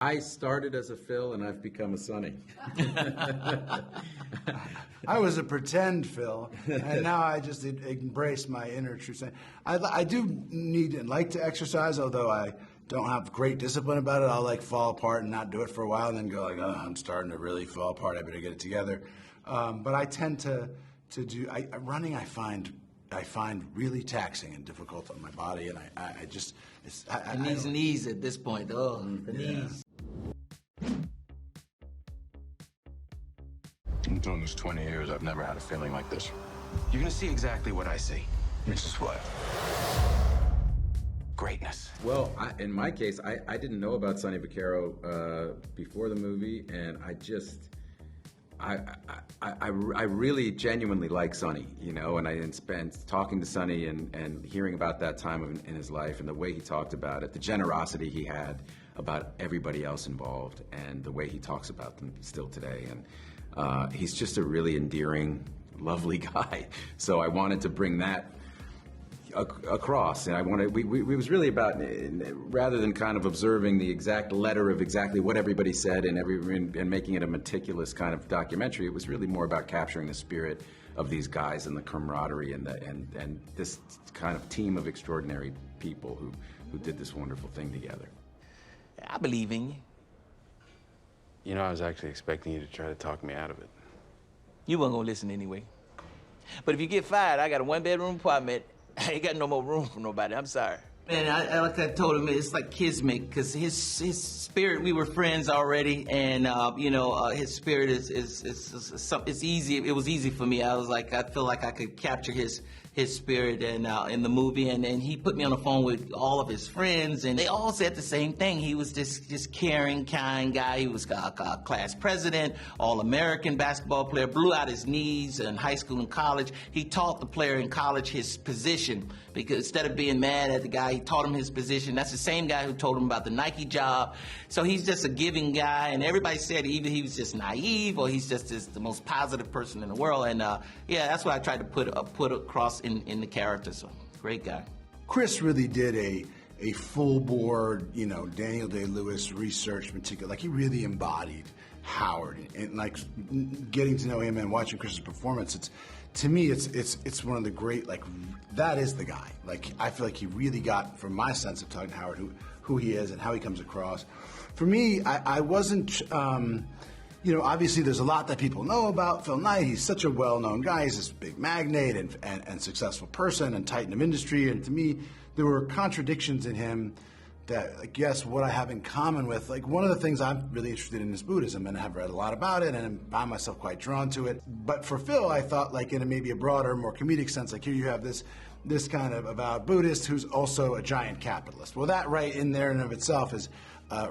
I started as a Phil, and I've become a Sonny. I was a pretend Phil, and now I just embrace my inner true self. I do need and like to exercise, although I don't have great discipline about it. I'll like fall apart and not do it for a while, and then go like, oh, I'm starting to really fall apart. I better get it together. But I tend to do running. I find really taxing and difficult on my body, and I just these knees at this point. Oh, the knees. I'm doing this 20 years. I've never had a feeling like this. You're gonna see exactly what I see. This is what? Greatness. Well, in my case, I didn't know about Sonny Vaccaro before the movie, and I really genuinely like Sonny, you know, and I spent talking to Sonny and hearing about that time in his life and the way he talked about it, the generosity he had about everybody else involved, and the way he talks about them still today. And he's just a really endearing, lovely guy. So I wanted to bring that across, and we was really about, rather than kind of observing the exact letter of exactly what everybody said and making it a meticulous kind of documentary, it was really more about capturing the spirit of these guys and the camaraderie and this kind of team of extraordinary people who did this wonderful thing together. I believe in you. You know, I was actually expecting you to try to talk me out of it. You weren't gonna listen anyway. But if you get fired, I got a one-bedroom apartment. I ain't got no more room for nobody. I'm sorry. Man, like I told him, it's like kismet, because his spirit, we were friends already, and his spirit is it's easy. It was easy for me. I was like, I feel like I could capture his spirit in the movie, and he put me on the phone with all of his friends, and they all said the same thing. He was this caring, kind guy. He was a class president, all-American basketball player, blew out his knees in high school and college. He taught the player in college his position, because instead of being mad at the guy, he taught him his position. That's the same guy who told him about the Nike job. So he's just a giving guy, and everybody said either he was just naive or he's just the most positive person in the world. And yeah, that's what I tried to put across in the character. So great guy. Chris really did a full board, Daniel Day-Lewis research meticulous. Like, he really embodied Howard, and like getting to know him and watching Chris's performance. To me, it's one of the great, like, that is the guy. Like, I feel like he really got, from my sense of talking to Howard, who he is and how he comes across. For me, I wasn't, obviously there's a lot that people know about Phil Knight. He's such a well-known guy. He's this big magnate and successful person and titan of industry. And to me, there were contradictions in him that, like, yes, what I have in common with, like, one of the things I'm really interested in is Buddhism, and I've read a lot about it, and I find myself quite drawn to it. But for Phil, I thought, like, in maybe a broader, more comedic sense, like, here you have this kind of avowed Buddhist who's also a giant capitalist. Well, that right in there and of itself is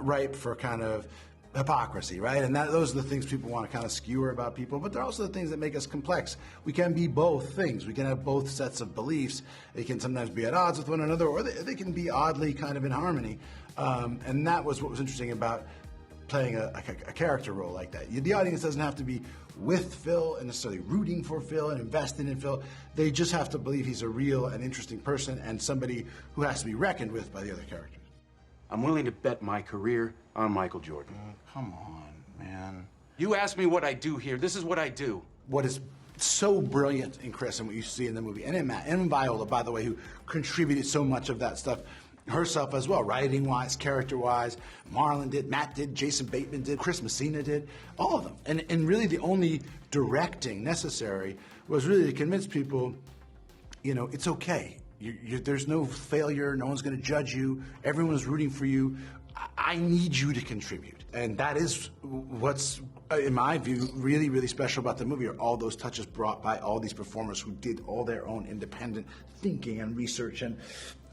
ripe for kind of hypocrisy, right? And those are the things people want to kind of skewer about people, but they're also the things that make us complex. We can be both things. We can have both sets of beliefs. They can sometimes be at odds with one another, or they can be oddly kind of in harmony. And that was what was interesting about playing a character role like that. The audience doesn't have to be with Phil and necessarily rooting for Phil and investing in Phil. They just have to believe he's a real and interesting person and somebody who has to be reckoned with by the other characters. I'm willing to bet my career on Michael Jordan. Come on, man. You asked me what I do here. This is what I do. What is so brilliant in Chris and what you see in the movie, and in Matt, and in Viola, by the way, who contributed so much of that stuff herself as well, writing-wise, character-wise. Marlon did, Matt did, Jason Bateman did, Chris Messina did, all of them. And really the only directing necessary was really to convince people, it's okay. There's no failure. No one's going to judge you. Everyone's rooting for you. I need you to contribute. And that is what's, in my view, really, really special about the movie, are all those touches brought by all these performers who did all their own independent thinking and research and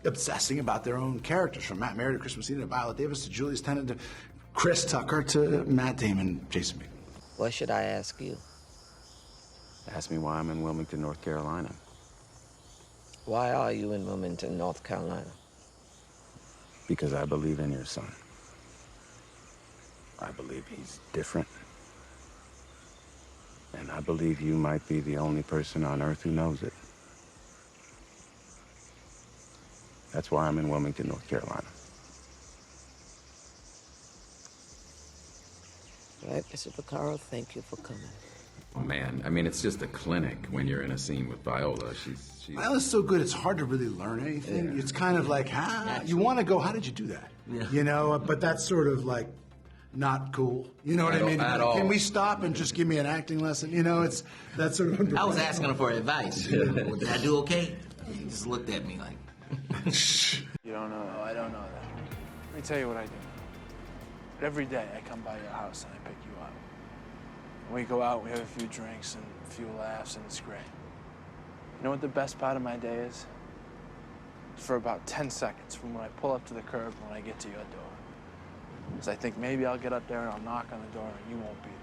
obsessing about their own characters, from Matt Merritt to Chris Messina to Viola Davis to Julius Tennant to Chris Tucker to Matt Damon, Jason Bateman. What should I ask you? Ask me why I'm in Wilmington, North Carolina. Why are you in Wilmington, North Carolina? Because I believe in your son. I believe he's different. And I believe you might be the only person on earth who knows it. That's why I'm in Wilmington, North Carolina. Right, Mr. Vaccaro, thank you for coming. Oh man, I mean, it's just a clinic when you're in a scene with Viola. She's Viola's so good, it's hard to really learn anything. Yeah. It's kind of like, you want to go, how did you do that? Yeah. You know, but that's sort of like not cool. You know what I mean? At all. Can we stop and just give me an acting lesson? You know, it's that's sort of. I was asking him for advice. Did I do okay? He just looked at me like. You don't know that. Oh, I don't know that. Let me tell you what I do. Every day I come by your house and I pick you up. And we go out, we have a few drinks and a few laughs, and it's great. You know what the best part of my day is? It's for about 10 seconds from when I pull up to the curb and when I get to your door. Because I think maybe I'll get up there and I'll knock on the door and you won't be there.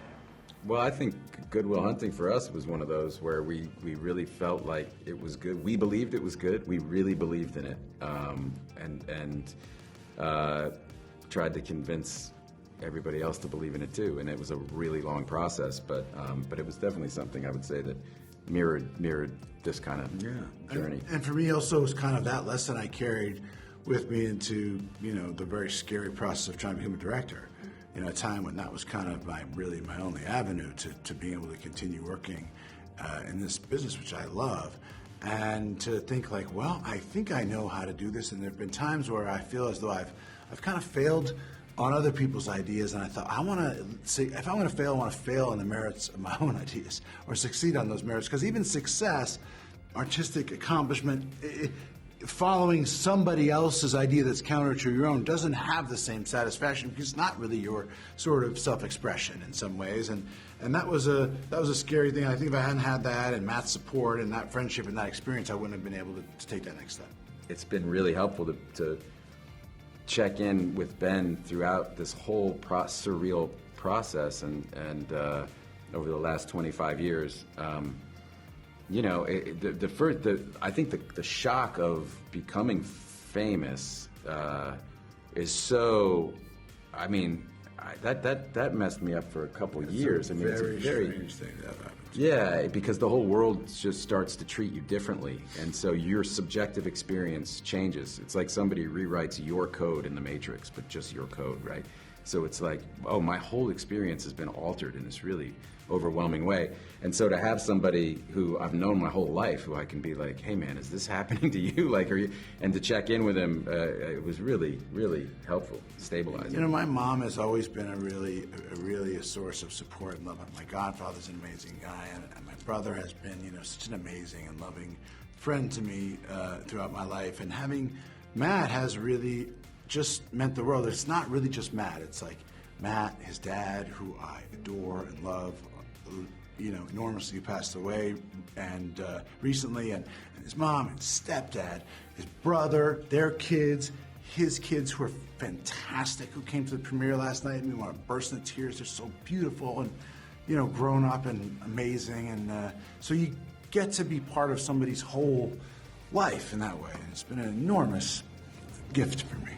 Well, I think Good Will Hunting for us was one of those where we really felt like it was good. We believed it was good. We really believed in it, and tried to convince everybody else to believe in it too. And it was a really long process, but it was definitely something I would say that mirrored this kind of journey. And for me, also, it was kind of that lesson I carried with me into the very scary process of trying to become a director. A time when that was kind of my only avenue to being able to continue working in this business, which I love, and to think like, well, I think I know how to do this. And there have been times where I feel as though I've kind of failed on other people's ideas, and I thought, if I'm going to fail, I want to fail on the merits of my own ideas, or succeed on those merits, because even success, artistic accomplishment, following somebody else's idea that's counter to your own doesn't have the same satisfaction, because it's not really your sort of self-expression in some ways, and that was a scary thing. I think if I hadn't had that and Matt's support and that friendship and that experience, I wouldn't have been able to take that next step. It's been really helpful to check in with Ben throughout this whole surreal process, and over the last 25 years. I think the shock of becoming famous is so. I mean, that messed me up for a couple of years. I mean, it's a very strange thing that happened. Yeah, because the whole world just starts to treat you differently, and so your subjective experience changes. It's like somebody rewrites your code in the Matrix, but just your code, right? So it's like, oh, my whole experience has been altered in this really overwhelming way. And so to have somebody who I've known my whole life, who I can be like, hey man, is this happening to you? Like, and to check in with him, it was really, really helpful, stabilizing. My mom has always been a source of support and love. My godfather's an amazing guy, and my brother has been, such an amazing and loving friend to me throughout my life. And having Matt has really just meant the world. It's not really just Matt. It's like Matt, his dad, who I adore and love, enormously, passed away and recently, and his mom and stepdad, his brother, their kids, his kids, who are fantastic, who came to the premiere last night, and we want to burst into tears. They're so beautiful and grown up and amazing, and so you get to be part of somebody's whole life in that way, and it's been an enormous gift for me.